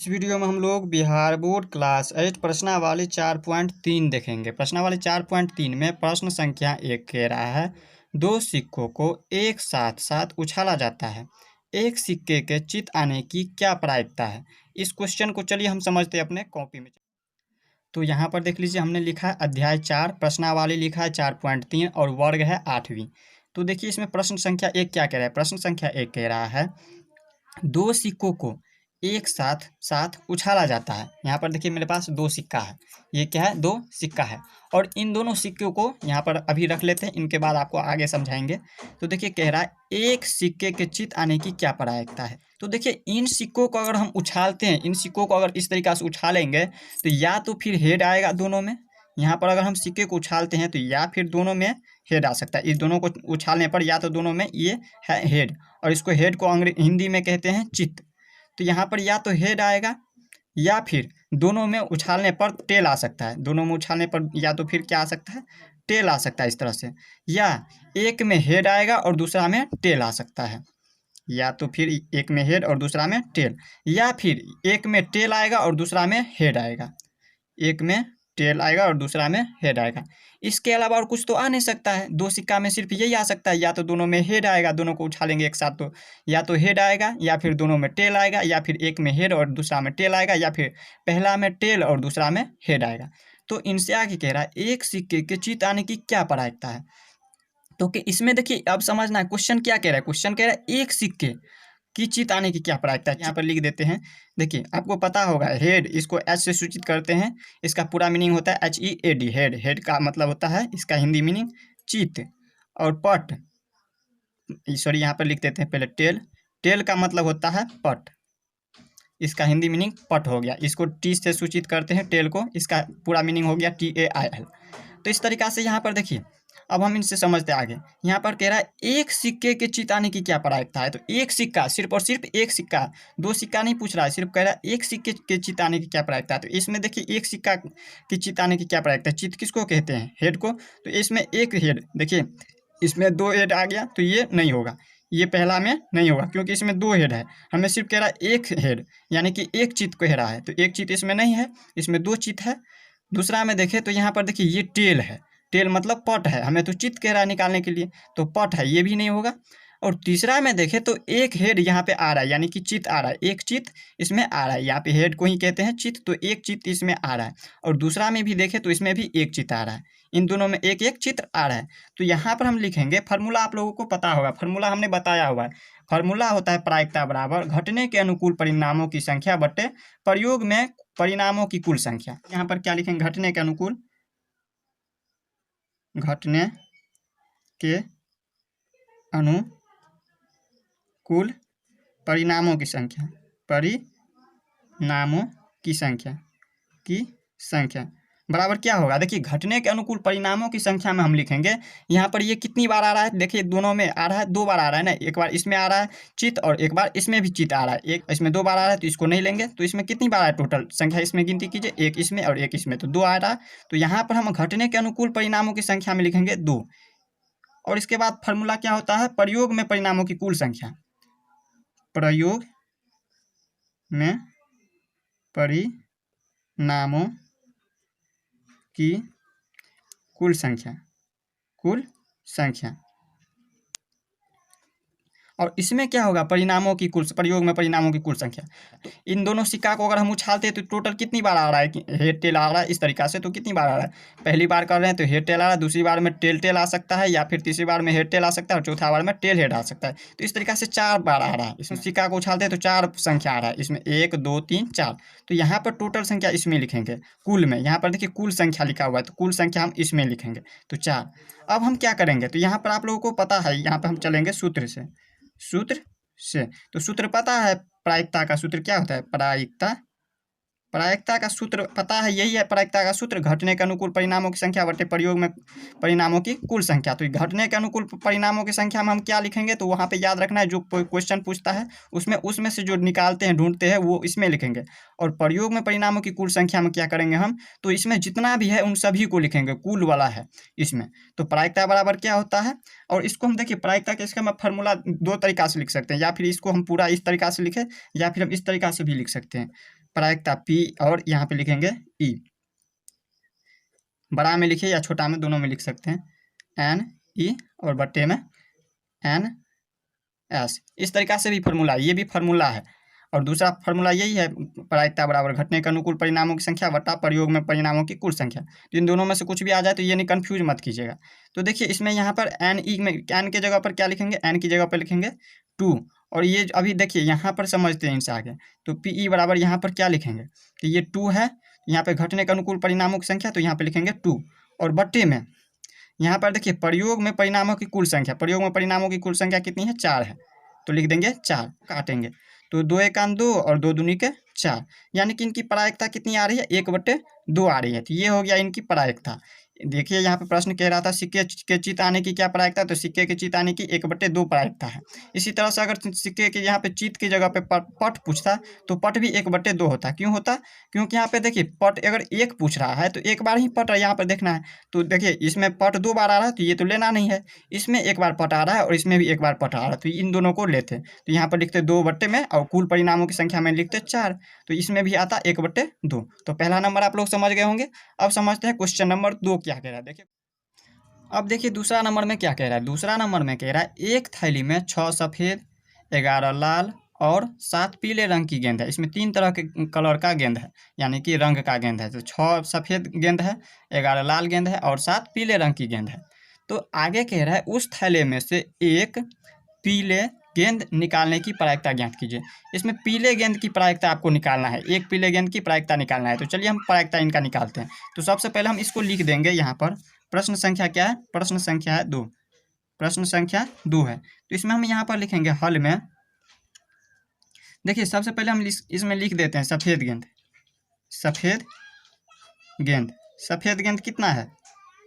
इस वीडियो में हम लोग बिहार बोर्ड क्लास 8 प्रश्नावली 4.3 देखेंगे। प्रश्नावली 4.3 में प्रश्न संख्या 1 कह रहा है, दो सिक्कों को एक साथ साथ उछाला जाता है, एक सिक्के के चित आने की क्या प्रायिकता है। इस क्वेश्चन को चलिए हम समझते हैं अपने कॉपी में। तो यहाँ पर देख लीजिए, हमने लिखा है अध्याय 4, प्रश्नावली लिखा है 4.3 और वर्ग है 8वीं। तो देखिए इसमें प्रश्न संख्या 1 क्या कह रहा है। प्रश्न संख्या 1 कह रहा है, दो सिक्कों को एक साथ साथ उछाला जाता है। यहाँ पर देखिए मेरे पास दो सिक्का है, ये क्या है, दो सिक्का है, और इन दोनों सिक्कों को यहाँ पर अभी रख लेते हैं, इनके बाद आपको आगे समझाएंगे। तो देखिए कह रहा है, एक सिक्के के चित आने की क्या प्रायिकता है। तो देखिए इन सिक्कों को अगर हम उछालते हैं, इन सिक्कों को अगर इस तरीक़ा से उछालेंगे तो या तो फिर हेड आएगा दोनों में। यहाँ पर अगर हम सिक्के को उछालते हैं तो या फिर दोनों में हेड आ सकता है। इस दोनों को उछालने पर या तो दोनों में ये है हेड, और इसको हेड को हिंदी में कहते हैं चित। तो यहाँ पर या तो हेड आएगा या फिर दोनों में उछालने पर टेल आ सकता है। दोनों में उछालने पर या तो फिर क्या आ सकता है, टेल आ सकता है इस तरह से, या एक में हेड आएगा और दूसरा में टेल आ सकता है। या तो फिर एक में हेड और दूसरा में टेल, या फिर एक में टेल आएगा और दूसरा में हेड आएगा। एक में टेल आएगा और दूसरा में हेड आएगा। इसके अलावा और कुछ तो आ नहीं सकता है। दो सिक्का में सिर्फ यही आ सकता है, या तो दोनों में हेड आएगा, दोनों को उछालेंगे एक साथ तो या तो हेड आएगा, या फिर दोनों में टेल आएगा, या फिर एक में हेड और दूसरा में टेल आएगा, या फिर पहला में टेल और दूसरा में हेड आएगा। तो इनसे आगे कह रहा है, एक सिक्के के चित आने की क्या प्रायिकता है। तो कि इसमें देखिए अब समझना है क्वेश्चन क्या कह रहा है। क्वेश्चन कह रहा है एक सिक्के की चित आने की क्या प्रायिकता है। यहाँ पर लिख देते हैं। देखिए आपको पता होगा, हेड इसको एच से सूचित करते हैं, इसका पूरा मीनिंग होता है HEAD, हेड। हेड का मतलब होता है, इसका हिंदी मीनिंग चित। और पट, सॉरी यहाँ पर लिख देते हैं पहले टेल। टेल का मतलब होता है पट, इसका हिंदी मीनिंग पट हो गया। इसको टी से सूचित करते हैं टेल को, इसका पूरा मीनिंग हो गया TAIL। तो इस तरीक़ा से यहाँ पर देखिए, अब हम इनसे समझते आगे। यहाँ पर कह रहा है, एक सिक्के के चित आने की क्या प्रायिकता है। तो एक सिक्का, सिर्फ और सिर्फ एक सिक्का, दो सिक्का नहीं पूछ रहा है, सिर्फ कह रहा है एक सिक्के के चित आने की क्या प्रायिकता है। तो इसमें देखिए एक सिक्का की चित आने की क्या प्रायिकता है। चित किसको कहते हैं, हेड को। तो इसमें एक हेड, देखिए इसमें दो हेड आ गया तो ये नहीं होगा, ये पहला में नहीं होगा, क्योंकि इसमें दो हेड है। हमें सिर्फ कह रहा है एक हेड, यानी कि एक चित कह रहा है। तो एक चित इसमें नहीं है, इसमें दो चित है। दूसरा में देखें तो यहाँ पर देखिए ये टेल है, टेल मतलब पट है, हमें तो चित कह रहा है निकालने के लिए, तो पट है, ये भी नहीं होगा। और तीसरा में देखें तो एक हेड यहाँ पे आ रहा है, यानी कि चित आ रहा है, एक चित इसमें आ रहा है। यहाँ पे हेड को ही कहते हैं चित, तो एक चित इसमें आ रहा है। और दूसरा में भी देखें तो इसमें भी एक चित आ रहा है, इन दोनों में एक एक चित्र आ रहा है। तो यहाँ पर हम लिखेंगे, फार्मूला आप लोगों को पता होगा, फार्मूला हमने बताया हुआ है। फार्मूला होता है प्रायिकता बराबर घटने के अनुकूल परिणामों की संख्या बटे प्रयोग में परिणामों की कुल संख्या। यहाँ पर क्या लिखेंगे, घटने के अनुकूल, घटने के अनुकूल परिणामों की संख्या, परिणामों की संख्या बराबर क्या होगा। देखिए घटने के अनुकूल परिणामों की संख्या में हम लिखेंगे, यहाँ पर ये कितनी बार आ रहा है, देखिए दोनों में आ रहा है, दो बार आ रहा है ना। एक बार इसमें आ रहा है चित और एक बार इसमें भी चित आ रहा है। एक इसमें दो बार आ रहा है तो इसको नहीं लेंगे। तो इसमें कितनी बार आ रहा है टोटल संख्या, इसमें गिनती कीजिए, एक इसमें और एक इसमें, तो दो आ रहा है। तो यहाँ पर हम घटने के अनुकूल परिणामों की संख्या में लिखेंगे दो। और इसके बाद फार्मूला क्या होता है, प्रयोग में परिणामों की कुल संख्या, प्रयोग में परिणामों की कुल संख्या। और इसमें क्या होगा, परिणामों की कुल, प्रयोग में परिणामों की कुल संख्या। तो इन दोनों सिक्का को अगर हम उछालते हैं तो टोटल कितनी बार आ रहा है, हेड टेल आ रहा है इस तरीक़ा से। तो कितनी बार आ रहा है, पहली बार कर रहे हैं तो हेड टेल आ रहा है, दूसरी बार में टेल टेल आ सकता है, या फिर तीसरी बार में हेड टेल आ सकता है, और चौथा बार में टेल हेड आ सकता है। तो इस तरीक़ा से चार बार आ रहा है। इसमें सिक्का को उछालते हैं तो चार संख्या आ रहा है, इसमें 1 2 3 4। तो यहाँ पर टोटल संख्या इसमें लिखेंगे, कुल में। यहाँ पर देखिए कुल संख्या लिखा हुआ है, तो कुल संख्या हम इसमें लिखेंगे, तो 4। अब हम क्या करेंगे, तो यहाँ पर आप लोगों को पता है, यहाँ पर हम चलेंगे सूत्र से। तो सूत्र पता है, प्रायिकता का सूत्र क्या होता है, प्रायिकता का सूत्र पता है, यही है प्रायिकता का सूत्र, घटने के अनुकूल परिणामों की संख्या बटे प्रयोग में परिणामों की कुल संख्या। तो घटने के अनुकूल परिणामों की संख्या में हम क्या लिखेंगे, तो वहाँ पे याद रखना है, जो क्वेश्चन पूछता है उसमें से जो निकालते हैं, ढूंढते हैं, वो इसमें लिखेंगे। और प्रयोग में परिणामों की कुल संख्या में क्या करेंगे हम, तो इसमें जितना भी है उन सभी को लिखेंगे, कुल वाला है इसमें। तो प्रायिकता बराबर क्या होता है, और इसको हम देखिए प्रायिकता के इसका मैं फार्मूला दो तरीका से लिख सकते हैं, या फिर इसको हम पूरा इस तरीका से लिखें, या फिर हम इस तरीका से भी लिख सकते हैं। प्रायिकता P और यहाँ पे लिखेंगे E। बड़ा में लिखिए या छोटा में, दोनों में लिख सकते हैं, NE और बट्टे में NS। इस तरीका से भी फार्मूला, ये भी फार्मूला है। और दूसरा फार्मूला यही है, प्रायिकता बराबर घटने के अनुकूल परिणामों की संख्या बटा प्रयोग में परिणामों की कुल संख्या। तो इन दोनों में से कुछ भी आ जाए तो ये नहीं, कन्फ्यूज मत कीजिएगा। तो देखिए इसमें यहाँ पर NE में N की जगह पर क्या लिखेंगे, N की जगह पर लिखेंगे 2। और ये अभी देखिए यहाँ पर समझते हैं इनसे आगे। तो PE बराबर यहाँ पर क्या लिखेंगे, तो ये 2 है, यहाँ पे घटने के अनुकूल परिणामों की संख्या, तो यहाँ पे लिखेंगे 2। और बट्टे में यहाँ पर देखिए प्रयोग में परिणामों की कुल संख्या, प्रयोग में परिणामों की कुल संख्या कितनी है, 4 है, तो लिख देंगे 4। काटेंगे तो 2 एकान 2 और 2 दूनी के 4, यानी कि इनकी प्रायिकता कितनी आ रही है, 1/2 आ रही है। तो ये हो गया इनकी प्रायिकता। देखिए यहाँ पे प्रश्न कह रहा था सिक्के के चित आने की क्या प्रायिकता, तो सिक्के के चित आने की 1/2 प्रायिकता है। इसी तरह से अगर सिक्के के यहाँ पे चित की जगह पे पट पूछता तो पट भी 1/2 होता। क्यों होता, क्योंकि यहाँ पे देखिए पट अगर 1 पूछ रहा है तो एक बार ही पट यहाँ पर देखना है। तो देखिए इसमें पट 2 बार आ रहा है तो ये तो लेना नहीं है, इसमें 1 बार पट आ रहा है और इसमें भी 1 बार पट आ रहा है, तो इन दोनों को लेते। तो यहाँ पर लिखते 2 बट्टे में और कुल परिणामों की संख्या में लिखते 4, तो इसमें भी आता 1/2। तो पहला नंबर आप लोग समझ गए होंगे। अब समझते हैं क्वेश्चन नंबर 2 क्या कह रहा है। देखिए अब देखिए दूसरा नंबर में क्या कह रहा है। दूसरा नंबर में कह रहा है एक थैली में 6 सफ़ेद, 11 लाल और 7 पीले रंग की गेंद है। इसमें 3 तरह के कलर का गेंद है, यानी कि रंग का गेंद है। तो 6 सफ़ेद गेंद है, 11 लाल गेंद है और 7 पीले रंग की गेंद है। तो आगे कह रहा है उस थैले में से एक पीले गेंद निकालने की प्रायिकता ज्ञात कीजिए। इसमें पीले गेंद की प्रायिकता आपको निकालना है, एक पीले गेंद की प्रायिकता निकालना है। तो चलिए हम प्रायिकता इनका निकालते हैं। तो सबसे पहले हम इसको लिख देंगे यहाँ पर। प्रश्न संख्या क्या है, प्रश्न संख्या है 2, प्रश्न संख्या 2 है। तो इसमें हम यहाँ पर लिखेंगे हल में। देखिए सबसे पहले हम इसमें लिख देते हैं सफ़ेद गेंद, सफ़ेद गेंद। सफ़ेद गेंद कितना है,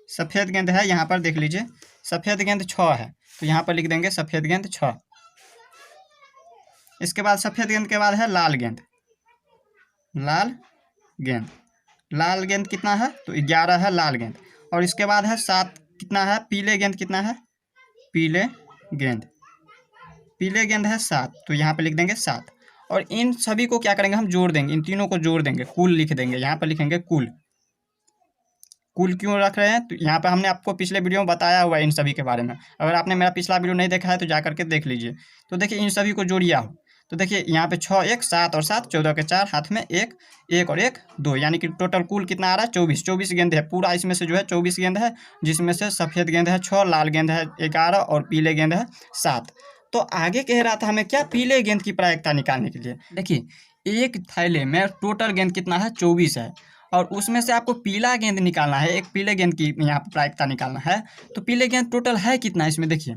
सफ़ेद गेंद है यहाँ पर देख लीजिए, सफ़ेद गेंद 6 है, तो यहाँ पर लिख देंगे सफ़ेद गेंद 6। इसके बाद सफ़ेद गेंद के बाद है लाल गेंद, लाल गेंद। लाल गेंद कितना है, तो 11 है लाल गेंद। और इसके बाद है 7 कितना है, पीले गेंद कितना है, पीले गेंद। पीले गेंद है 7, तो यहाँ पे लिख देंगे 7। और इन सभी को क्या करेंगे, हम जोड़ देंगे, इन तीनों को जोड़ देंगे, कुल लिख देंगे। यहाँ पर लिखेंगे कुल। कुल क्यों रख रहे हैं, तो यहाँ पे हमने आपको पिछले वीडियो में बताया हुआ है इन सभी के बारे में। अगर आपने मेरा पिछला वीडियो नहीं देखा है तो जा करके देख लीजिए। तो देखिए इन सभी को जोड़िए आप। तो देखिए यहाँ पे 6 1 7 और 7 14 के 4, हाथ में 1 1 और 1 2, यानी कि टोटल कुल कितना आ रहा है 24। 24 गेंद है पूरा, इसमें से जो है 24 गेंद है, जिसमें से सफ़ेद गेंद है 6, लाल गेंद है 11 और पीले गेंद है 7। तो आगे कह रहा था हमें क्या, पीले गेंद की प्रायिकता निकालने के लिए। देखिए एक थैले में टोटल गेंद कितना है 24 है, और उसमें से आपको पीला गेंद निकालना है, एक पीले गेंद की यहाँ पर प्रायिकता निकालना है। तो पीले गेंद टोटल है कितना, इसमें देखिए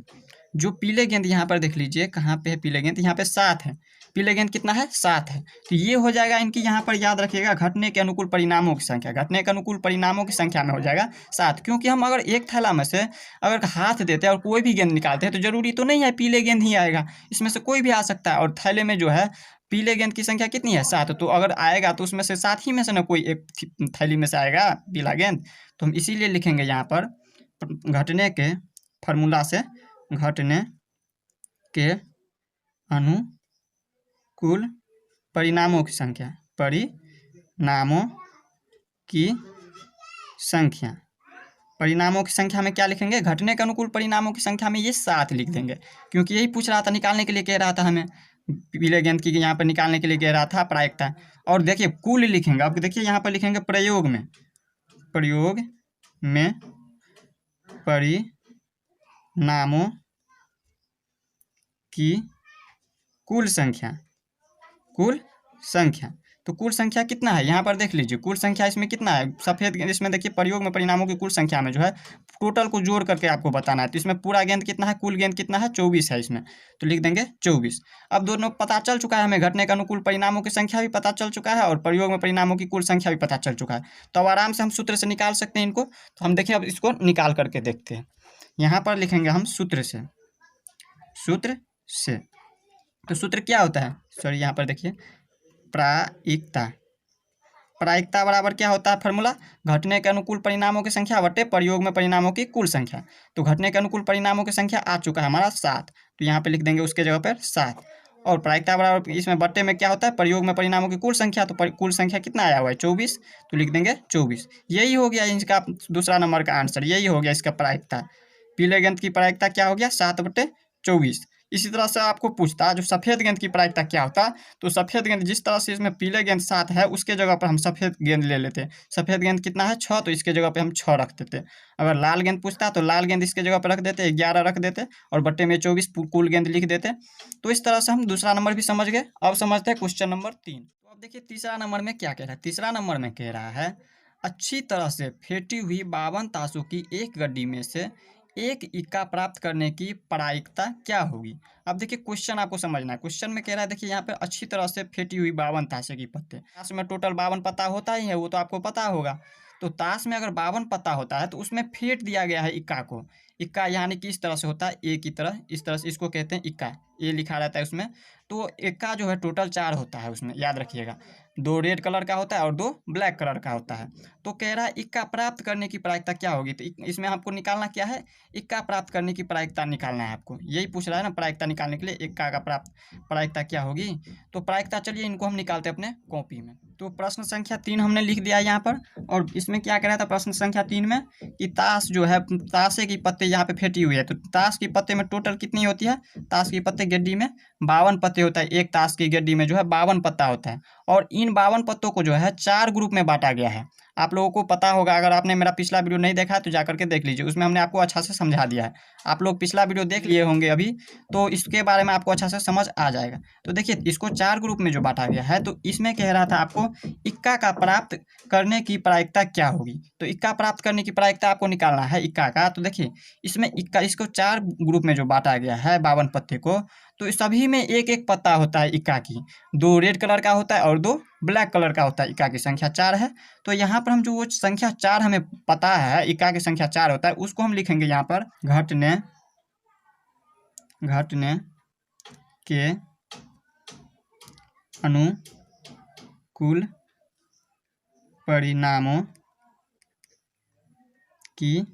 जो पीले गेंद यहाँ पर देख लीजिए कहाँ पे है पीले गेंद, यहाँ पे 7 है। पीले गेंद कितना है 7 है, तो ये हो जाएगा इनकी, यहाँ पर याद रखिएगा घटने के अनुकूल परिणामों की संख्या, घटने के अनुकूल परिणामों की संख्या में हो जाएगा 7। क्योंकि हम अगर एक थैला में से अगर हाथ देते हैं और कोई भी गेंद निकालते हैं तो जरूरी तो नहीं है पीले गेंद ही आएगा, इसमें से कोई भी आ सकता है। और थैले में जो है पीले गेंद की संख्या कितनी है 7, तो अगर आएगा तो उसमें से 7 ही में से ना कोई एक थैली में से आएगा पीला गेंद। तो हम इसीलिए लिखेंगे यहाँ पर घटने के फार्मूला से, घटने के अनुकूल परिणामों की संख्या, परिणामों की संख्या। परिणामों की संख्या में क्या लिखेंगे, घटने के अनुकूल परिणामों की संख्या में ये 7 लिख देंगे, क्योंकि यही पूछ रहा था, निकालने के लिए कह रहा था हमें, पीले गेंद की यहाँ पर निकालने के लिए कह रहा था प्रायिकता। और देखिए कुल लिखेंगे, अब देखिए यहाँ पर लिखेंगे प्रयोग में, प्रयोग में परिणामों की कुल संख्या, कुल संख्या। तो कुल संख्या कितना है यहाँ पर देख लीजिए, कुल संख्या इसमें कितना है सफ़ेद गेंद, इसमें देखिए प्रयोग में परिणामों की कुल संख्या में जो है टोटल को जोड़ करके आपको बताना है। तो इसमें पूरा गेंद कितना है, कुल गेंद कितना है 24 है इसमें, तो लिख देंगे 24। अब दोनों पता चल चुका है हमें, घटने के अनुकूल परिणामों की संख्या भी पता चल चुका है और प्रयोग में परिणामों की कुल संख्या भी पता चल चुका है। तो अब आराम से हम सूत्र से निकाल सकते हैं इनको। तो हम देखिए अब इसको निकाल करके देखते हैं। यहाँ पर लिखेंगे हम सूत्र से, सूत्र से। तो सूत्र क्या होता है, सॉरी यहाँ पर देखिए प्रायिकता, प्रायिकता बराबर क्या होता है फार्मूला, घटने के अनुकूल परिणामों की संख्या बटे प्रयोग में परिणामों की कुल संख्या। तो घटने के अनुकूल परिणामों की संख्या आ चुका है हमारा 7, तो यहाँ पे लिख देंगे उसके जगह पर 7। और प्रायिकता बराबर इसमें बट्टे में क्या होता है, प्रयोग में परिणामों की कुल संख्या, तो कुल संख्या कितना आया हुआ है 24, तो लिख देंगे 24। यही हो गया इसका दूसरा नंबर का आंसर, यही हो गया इसका प्रायिकता। पीले गेंद की प्रायिकता क्या हो गया 7/24। इसी तरह से आपको पूछता जो सफ़ेद गेंद की प्रायिकता क्या होता, तो सफ़ेद गेंद जिस तरह से इसमें पीले गेंद 7 है उसके जगह पर हम सफ़ेद गेंद ले लेते। सफ़ेद गेंद कितना है 6, तो इसके जगह पे हम 6 रख देते। अगर लाल गेंद पूछता तो लाल गेंद इसके जगह पर रख देते, 11 रख देते और बट्टे में 24 कुल गेंद लिख देते। तो इस तरह से हम दूसरा नंबर भी समझ गए। अब समझते हैं क्वेश्चन नंबर 3। तो अब देखिए तीसरा नंबर में क्या कह रहा है। तीसरा नंबर में कह रहा है अच्छी तरह से फेंटी हुई 52 ताशों की एक गड्डी में से एक इक्का प्राप्त करने की प्रायिकता क्या होगी। अब देखिए क्वेश्चन आपको समझना है। क्वेश्चन में कह रहा है देखिए यहाँ पे अच्छी तरह से फेंटी हुई 52 ताशे की पत्ते। ताश में टोटल 52 पत्ता होता ही है, वो तो आपको पता होगा। तो ताश में अगर 52 पत्ता होता है तो उसमें फेंट दिया गया है इक्का को। इक्का यानी कि इस तरह से होता है ए की तरह, इस तरह से इसको कहते हैं इक्का, ए लिखा रहता है उसमें। तो इक्का जो है टोटल 4 होता है उसमें, याद रखिएगा। 2 रेड कलर का होता है और 2 ब्लैक कलर का होता है। तो कह रहा है इक्का प्राप्त करने की प्रायिकता क्या होगी। तो इसमें आपको निकालना क्या है, इक्का प्राप्त करने की प्रायिकता निकालना है आपको। यही पूछ रहा है ना, प्रायिकता निकालने के लिए इक्का का प्राप्त प्रायिकता क्या होगी। तो प्रायिकता चलिए इनको हम निकालते हैं अपने कॉपी में। तो प्रश्न संख्या 3 हमने लिख दिया यहाँ पर। और इसमें क्या कह रहा था प्रश्न संख्या 3 में कि ताश जो है, ताशे की पत्ते यहाँ पे फेंटी हुई है। तो ताश की पत्ते में टोटल कितनी होती है, ताश की पत्ते गड्डी में 52 पत्ते होता है। एक ताश की गड्डी में जो है 52 पत्ता होता है। और इन 52 पत्तों को जो है 4 ग्रुप में बांटा गया है। आप लोगों को पता होगा, अगर आपने मेरा पिछला वीडियो नहीं देखा है तो जाकर के देख लीजिए, उसमें हमने आपको अच्छा से समझा दिया है। आप लोग पिछला वीडियो देख लिए होंगे अभी, तो इसके बारे में आपको अच्छा से समझ आ जाएगा। तो देखिए इसको 4 ग्रुप में जो बांटा गया है, तो इसमें कह रहा था आपको इक्का का प्राप्त करने की प्रायिकता क्या होगी। तो इक्का प्राप्त करने की प्रायिकता आपको निकालना है इक्का का। तो देखिए इसमें इक्का, इसको 4 ग्रुप में जो बांटा गया है 52 पत्ते को, तो सभी में एक एक पत्ता होता है इक्का की। 2 रेड कलर का होता है और 2 ब्लैक कलर का होता है। इक्का की संख्या 4 है। तो यहाँ पर हम जो वो संख्या 4 हमें पता है, इक्का की संख्या 4 होता है, उसको हम लिखेंगे यहाँ पर घटने के अनुकूल परिणामों की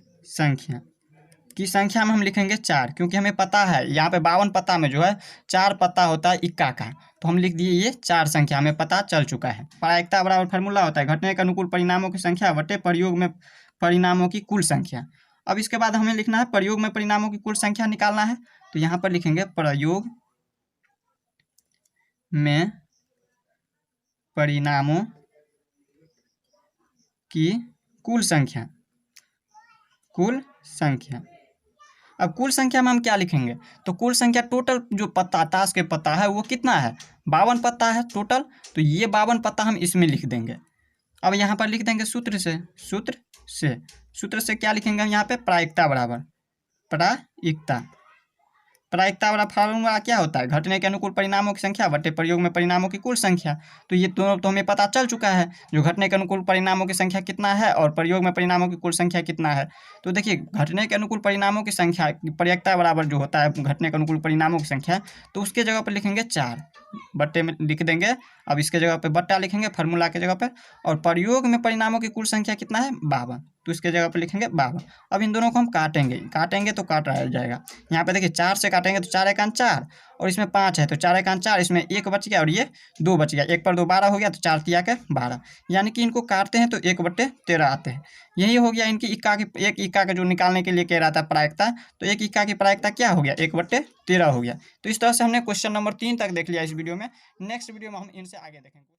संख्या में हम लिखेंगे 4, क्योंकि हमें पता है यहाँ पे 52 पत्ता में जो है 4 पत्ता होता है इक्का का। तो हम लिख दिए ये 4 संख्या हमें पता चल चुका है। प्रायिकता बराबर फार्मूला होता है घटने के अनुकूल परिणामों की संख्या बटे प्रयोग में परिणामों की कुल संख्या। अब इसके बाद हमें लिखना है प्रयोग में परिणामों की कुल संख्या निकालना है। तो यहाँ पर लिखेंगे प्रयोग में परिणामों की कुल संख्या। अब कुल संख्या में हम क्या लिखेंगे, तो कुल संख्या टोटल जो पत्ता, ताश के पत्ता है वो कितना है 52 पत्ता है टोटल। तो ये 52 पत्ता हम इसमें लिख देंगे। अब यहाँ पर लिख देंगे सूत्र से क्या लिखेंगे हम यहाँ पे प्रायिकता बराबर प्रायिकता वाला फार्मूला क्या होता है, घटने के अनुकूल परिणामों की संख्या बटे प्रयोग में परिणामों की कुल संख्या। तो ये दोनों तो हमें पता चल चुका है, जो घटने के अनुकूल परिणामों की संख्या कितना है और प्रयोग में परिणामों की कुल संख्या कितना है। तो देखिए घटने के अनुकूल परिणामों की संख्या प्रायिकता बराबर जो होता है घटने के अनुकूल परिणामों की संख्या, तो उसके जगह पर लिखेंगे 4, बट्टे में लिख देंगे। अब इसके जगह पे बट्टा लिखेंगे फार्मूला के जगह पे। और प्रयोग में परिणामों की कुल संख्या कितना है 52, तो इसके जगह पे लिखेंगे 52। अब इन दोनों को हम काटेंगे तो काट रहा जाएगा। यहाँ पे देखिए 4 से काटेंगे तो 4 एकान 4 और इसमें 5 है तो 4 एकान 4, इसमें 1 बच गया और ये 2 बच गया। 1 पर 2 12 हो गया, तो 4 तिया के 12, यानी कि इनको काटते हैं तो 1/13 आते हैं। यही हो गया इनकी एक इक्का का जो निकालने के लिए कह रहा था प्रायिकता। तो एक इक्का की प्रायिकता क्या हो गया 1/13 हो गया। तो इस तरह से हमने क्वेश्चन नंबर 3 तक देख लिया इस वीडियो में। नेक्स्ट वीडियो में हम इनसे आगे देखेंगे।